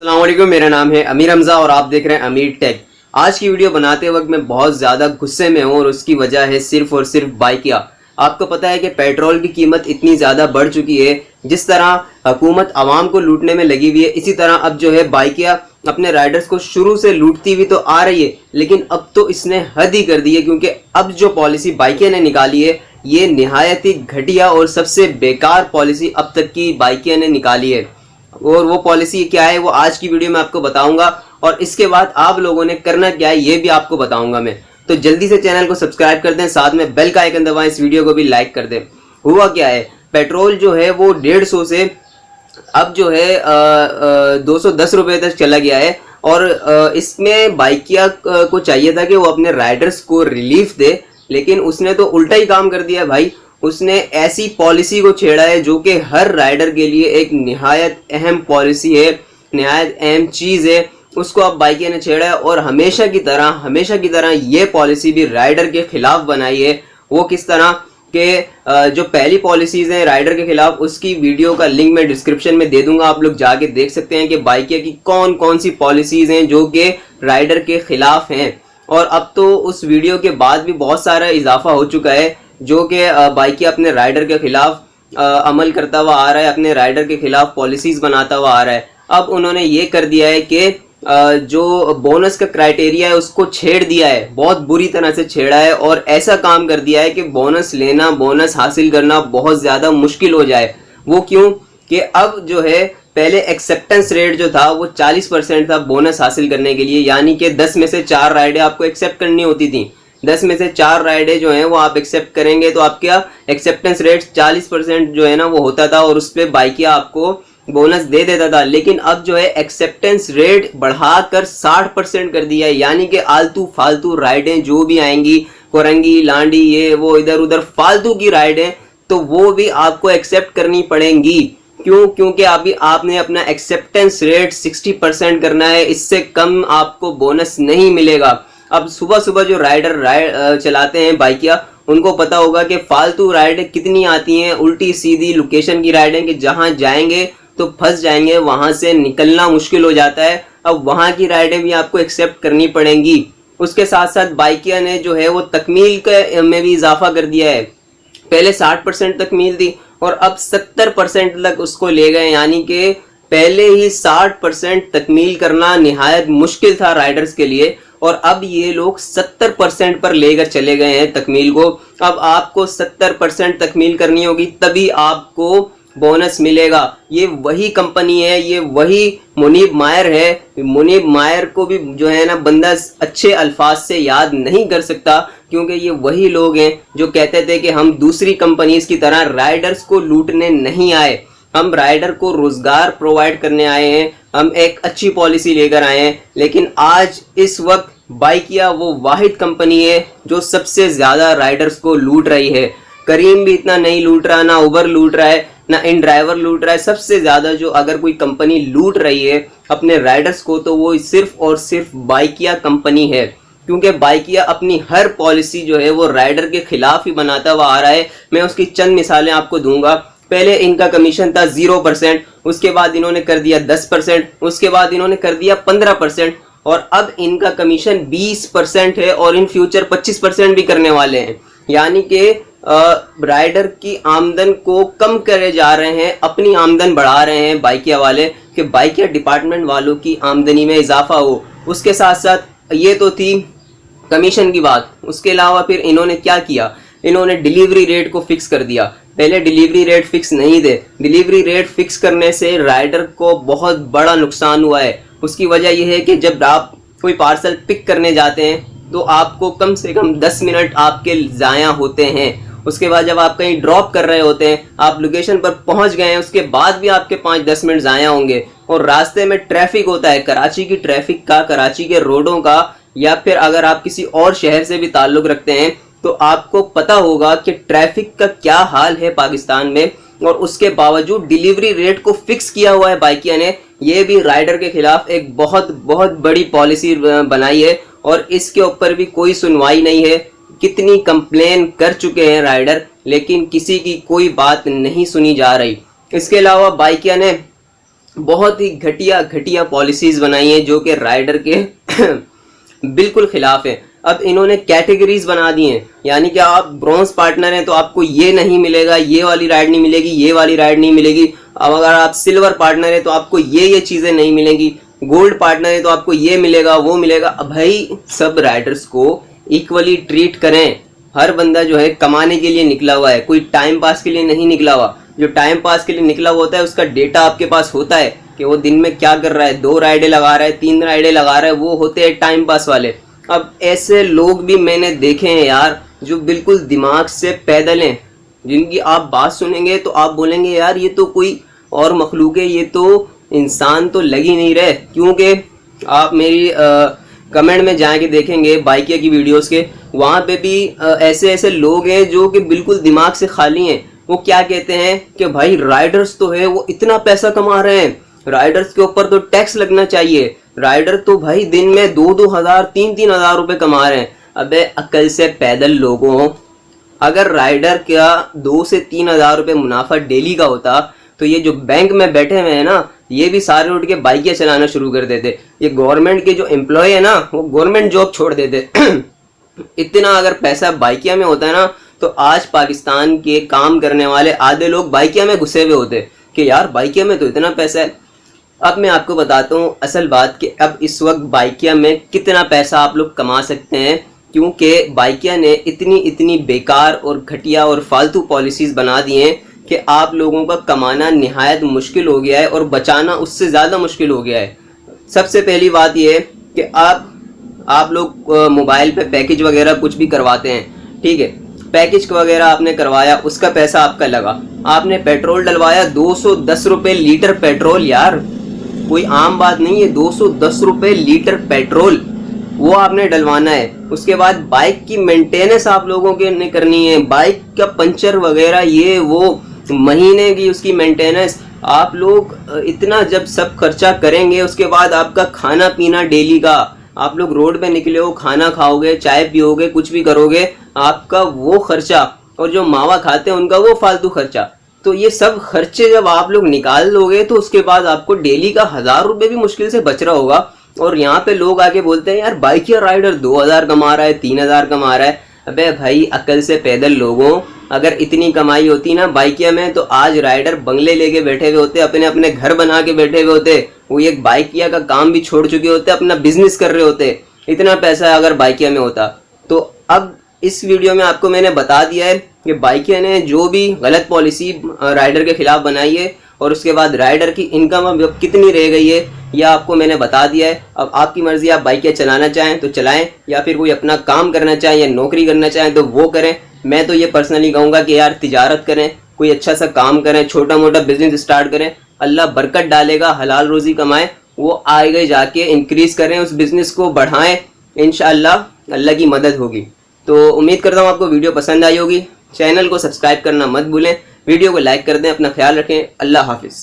अस्सलाम वालेकुम, मेरा नाम है अमीर हमजा और आप देख रहे हैं अमीर टेक। आज की वीडियो बनाते वक्त मैं बहुत ज़्यादा गुस्से में हूँ और उसकी वजह है सिर्फ और सिर्फ बाइकिया। आपको पता है कि पेट्रोल की कीमत इतनी ज़्यादा बढ़ चुकी है। जिस तरह हुकूमत आवाम को लूटने में लगी हुई है, इसी तरह अब जो है बाइकिया अपने राइडर्स को शुरू से लूटती हुई तो आ रही है, लेकिन अब तो इसने हद ही कर दी है। क्योंकि अब जो पॉलिसी बाइकिया ने निकाली है ये निहायत ही घटिया और सबसे बेकार पॉलिसी अब तक की बाइकिया ने निकाली है। और वो पॉलिसी क्या है वो आज की वीडियो में आपको बताऊंगा, और इसके बाद आप लोगों ने करना क्या है ये भी आपको बताऊंगा मैं। तो जल्दी से चैनल को सब्सक्राइब कर दें, साथ में बेल का आइकन दबाएं, इस वीडियो को भी लाइक कर दें। हुआ क्या है, पेट्रोल जो है वो 150 से अब जो है 210 रुपए तक चला गया है। और इसमें बाइकिया को चाहिए था कि वो अपने राइडर्स को रिलीफ दे, लेकिन उसने तो उल्टा ही काम कर दिया भाई। उसने ऐसी पॉलिसी को छेड़ा है जो कि हर राइडर के लिए एक निहायत अहम पॉलिसी है, निहायत अहम चीज़ है, उसको अब बाइकिया ने छेड़ा है। और हमेशा की तरह ये पॉलिसी भी राइडर के खिलाफ बनाई है। वो किस तरह के जो पहली पॉलिसीज़ हैं राइडर के खिलाफ, उसकी वीडियो का लिंक मैं डिस्क्रिप्शन में दे दूंगा, आप लोग जाके देख सकते हैं कि बाइकिया की कौन कौन सी पॉलिसीज़ हैं जो कि राइडर के खिलाफ हैं। और अब तो उस वीडियो के बाद भी बहुत सारा इजाफा हो चुका है जो कि बाइकिया अपने राइडर के खिलाफ अमल करता हुआ आ रहा है, अपने राइडर के खिलाफ पॉलिसीज बनाता हुआ आ रहा है। अब उन्होंने ये कर दिया है कि जो बोनस का क्राइटेरिया है उसको छेड़ दिया है, बहुत बुरी तरह से छेड़ा है। और ऐसा काम कर दिया है कि बोनस लेना, बोनस हासिल करना बहुत ज़्यादा मुश्किल हो जाए। वो क्यों कि अब जो है पहले एक्सेप्टेंस रेट जो था वो 40% था बोनस हासिल करने के लिए, यानी कि 10 में से 4 राइडें आपको एक्सेप्ट करनी होती थी। 10 में से 4 राइडें जो हैं वो आप एक्सेप्ट करेंगे तो आपका एक्सेप्टेंस रेट 40% जो है ना वो होता था, और उस पर बाइकिया आपको बोनस दे देता था। लेकिन अब जो है एक्सेप्टेंस रेट बढ़ाकर 60% कर दिया है, यानी कि आलतू फालतू राइडें जो भी आएंगी, कोरंगी लांडी ये वो इधर उधर फालतू की राइडें, तो वो भी आपको एक्सेप्ट करनी पड़ेंगी। क्यों? क्योंकि अभी आपने अपना एक्सेप्टेंस रेट 60% करना है, इससे कम आपको बोनस नहीं मिलेगा। अब सुबह सुबह जो राइडर चलाते हैं बाइकिया, उनको पता होगा कि फालतू राइडें कितनी आती हैं, उल्टी सीधी लोकेशन की राइडें कि जहां जाएंगे तो फंस जाएंगे, वहां से निकलना मुश्किल हो जाता है। अब वहां की राइडें भी आपको एक्सेप्ट करनी पड़ेंगी। उसके साथ साथ बाइकिया ने जो है वो तकमील में भी इजाफा कर दिया है। पहले 60% तकमील थी और अब 70% तक उसको ले गए, यानी कि पहले ही 60% तकमील करना निहायत मुश्किल था राइडर्स के लिए, और अब ये लोग 70% पर लेकर चले गए हैं तकमील को। अब आपको 70% तकमील करनी होगी तभी आपको बोनस मिलेगा। ये वही कंपनी है, ये वही मुनीब मायर है। मुनीब मायर को भी जो है ना बंदा अच्छे अल्फाज से याद नहीं कर सकता, क्योंकि ये वही लोग हैं जो कहते थे कि हम दूसरी कंपनीज की तरह राइडर्स को लूटने नहीं आए, हम राइडर को रोजगार प्रोवाइड करने आए हैं, हम एक अच्छी पॉलिसी लेकर आए हैं। लेकिन आज इस वक्त बाइकिया वो वाहिद कंपनी है जो सबसे ज्यादा राइडर्स को लूट रही है। करीम भी इतना नहीं लूट रहा, ना उबर लूट रहा है, ना इन ड्राइवर लूट रहा है। सबसे ज्यादा जो अगर कोई कंपनी लूट रही है अपने राइडर्स को, तो वो सिर्फ और सिर्फ बाइकिया कंपनी है। क्योंकि बाइकिया अपनी हर पॉलिसी जो है वो राइडर के खिलाफ ही बनाता हुआ आ रहा है। मैं उसकी चंद मिसालें आपको दूंगा। पहले इनका कमीशन था 0%, उसके बाद इन्होंने कर दिया 10%, उसके बाद इन्होंने कर दिया 15%, और अब इनका कमीशन 20% है, और इन फ्यूचर 25% भी करने वाले हैं। यानी कि राइडर की आमदन को कम करे जा रहे हैं, अपनी आमदन बढ़ा रहे हैं बाइकिया वाले, कि बाइकिया डिपार्टमेंट वालों की आमदनी में इजाफा हो। उसके साथ साथ ये तो थी कमीशन की बात। उसके अलावा फिर इन्होंने क्या किया, इन्होंने डिलीवरी रेट को फिक्स कर दिया। पहले डिलीवरी रेट फिक्स नहीं थे। डिलीवरी रेट फिक्स करने से राइडर को बहुत बड़ा नुकसान हुआ है। उसकी वजह यह है कि जब आप कोई पार्सल पिक करने जाते हैं तो आपको कम से कम 10 मिनट आपके ज़ाया होते हैं। उसके बाद जब आप कहीं ड्रॉप कर रहे होते हैं, आप लोकेशन पर पहुंच गए हैं, उसके बाद भी आपके 5-10 मिनट ज़ाया होंगे। और रास्ते में ट्रैफिक होता है, कराची की ट्रैफिक का, कराची के रोडों का, या फिर अगर आप किसी और शहर से भी ताल्लुक़ रखते हैं तो आपको पता होगा कि ट्रैफिक का क्या हाल है पाकिस्तान में। और उसके बावजूद डिलीवरी रेट को फिक्स किया हुआ है बाइकिया ने। ये भी राइडर के खिलाफ एक बहुत बहुत बड़ी पॉलिसी बनाई है, और इसके ऊपर भी कोई सुनवाई नहीं है। कितनी कंप्लेन कर चुके हैं राइडर, लेकिन किसी की कोई बात नहीं सुनी जा रही। इसके अलावा बाइकिया ने बहुत ही घटिया घटिया पॉलिसीज बनाई हैं जो कि राइडर के बिल्कुल खिलाफ है। अब इन्होंने कैटेगरीज बना दी हैं, यानी कि आप ब्रॉन्ज पार्टनर हैं तो आपको ये नहीं मिलेगा, ये वाली राइड नहीं मिलेगी, ये वाली राइड नहीं मिलेगी। अब अगर आप सिल्वर पार्टनर है तो आपको ये चीज़ें नहीं मिलेंगी, गोल्ड पार्टनर है तो आपको ये मिलेगा वो मिलेगा। अब भाई सब राइडर्स को इक्वली ट्रीट करें। हर बंदा जो है कमाने के लिए निकला हुआ है, कोई टाइम पास के लिए नहीं निकला हुआ। जो टाइम पास के लिए निकला हुआ होता है उसका डेटा आपके पास होता है कि वो दिन में क्या कर रहा है, 2 राइडें लगा रहा है, 3 राइडें लगा रहा है, वो होते हैं टाइम पास वाले। अब ऐसे लोग भी मैंने देखे हैं यार जो बिल्कुल दिमाग से पैदल हैं, जिनकी आप बात सुनेंगे तो आप बोलेंगे यार ये तो कोई और मखलूक है, ये तो इंसान तो लग ही नहीं रहे। क्योंकि आप मेरी कमेंट में जाके देखेंगे बाइकिया की वीडियोस के, वहाँ पे भी ऐसे ऐसे लोग हैं जो कि बिल्कुल दिमाग से खाली हैं। वो क्या कहते हैं कि भाई राइडर्स तो है वो इतना पैसा कमा रहे हैं, राइडर्स के ऊपर तो टैक्स लगना चाहिए, राइडर तो भाई दिन में 2-2 हज़ार 3-3 हज़ार रुपए कमा रहे हैं। अबे अक्ल से पैदल लोगों, अगर राइडर का 2 से 3 हज़ार रुपये मुनाफा डेली का होता तो ये जो बैंक में बैठे हुए हैं ना, ये भी सारे उठ के बाइकें चलाना शुरू कर देते। ये गवर्नमेंट के जो एम्प्लॉय है ना वो गवर्नमेंट जॉब छोड़ देते। इतना अगर पैसा बाइकिया में होता है ना तो आज पाकिस्तान के काम करने वाले आधे लोग बाइकिया में घुसे हुए होते कि यार बाइकिया में तो इतना पैसा है। अब मैं आपको बताता हूँ असल बात कि अब इस वक्त बाइकिया में कितना पैसा आप लोग कमा सकते हैं, क्योंकि बाइकिया ने इतनी बेकार और घटिया और फालतू पॉलिसीज़ बना दी हैं कि आप लोगों का कमाना निहायत मुश्किल हो गया है और बचाना उससे ज़्यादा मुश्किल हो गया है। सबसे पहली बात यह है कि आप लोग मोबाइल पे पैकेज वगैरह कुछ भी करवाते हैं, ठीक है, पैकेज वगैरह आपने करवाया, उसका पैसा आपका लगा, आपने पेट्रोल डलवाया 210 रुपये लीटर पेट्रोल। यार कोई आम बात नहीं है, 210 रुपये लीटर पेट्रोल वो आपने डलवाना है। उसके बाद बाइक की मेंटेनेंस आप लोगों के ने करनी है, बाइक का पंचर वगैरह ये वो महीने की उसकी मेंटेनेंस। आप लोग इतना जब सब खर्चा करेंगे उसके बाद आपका खाना पीना डेली का, आप लोग रोड पे निकले हो, खाना खाओगे, चाय पियोगे, कुछ भी करोगे, आपका वो खर्चा, और जो मावा खाते हैं उनका वो फालतू खर्चा। तो ये सब खर्चे जब आप लोग निकाल लोगे तो उसके बाद आपको डेली का 1000 रुपये भी मुश्किल से बच रहा होगा। और यहाँ पे लोग आके बोलते हैं यार बाइकिया राइडर 2000 कमा रहा है, 3000 कमा रहा है। अबे भाई अकल से पैदल लोगों, अगर इतनी कमाई होती ना बाइकिया में तो आज राइडर बंगले लेके बैठे हुए होते, अपने अपने घर बना के बैठे हुए होते, वो एक बाइकिया का काम भी छोड़ चुके होते, अपना बिजनेस कर रहे होते। इतना पैसा अगर बाइकिया में होता तो। अब इस वीडियो में आपको मैंने बता दिया है कि बाइकिया ने जो भी गलत पॉलिसी राइडर के खिलाफ बनाई है और उसके बाद राइडर की इनकम अब कितनी रह गई है यह आपको मैंने बता दिया है। अब आपकी मर्जी, आप बाइकें चलाना चाहें तो चलाएं, या फिर कोई अपना काम करना चाहें या नौकरी करना चाहें तो वो करें। मैं तो ये पर्सनली कहूँगा कि यार तिजारत करें, कोई अच्छा सा काम करें, छोटा मोटा बिजनेस स्टार्ट करें, अल्लाह बरकत डालेगा, हलाल रोज़ी कमाएं, वो आगे जाके इंक्रीज़ करें, उस बिज़नेस को बढ़ाएं, इंशाअल्लाह अल्लाह की मदद होगी। तो उम्मीद करता हूँ आपको वीडियो पसंद आई होगी। चैनल को सब्सक्राइब करना मत भूलें, वीडियो को लाइक कर दें, अपना ख्याल रखें, अल्लाह हाफिज़।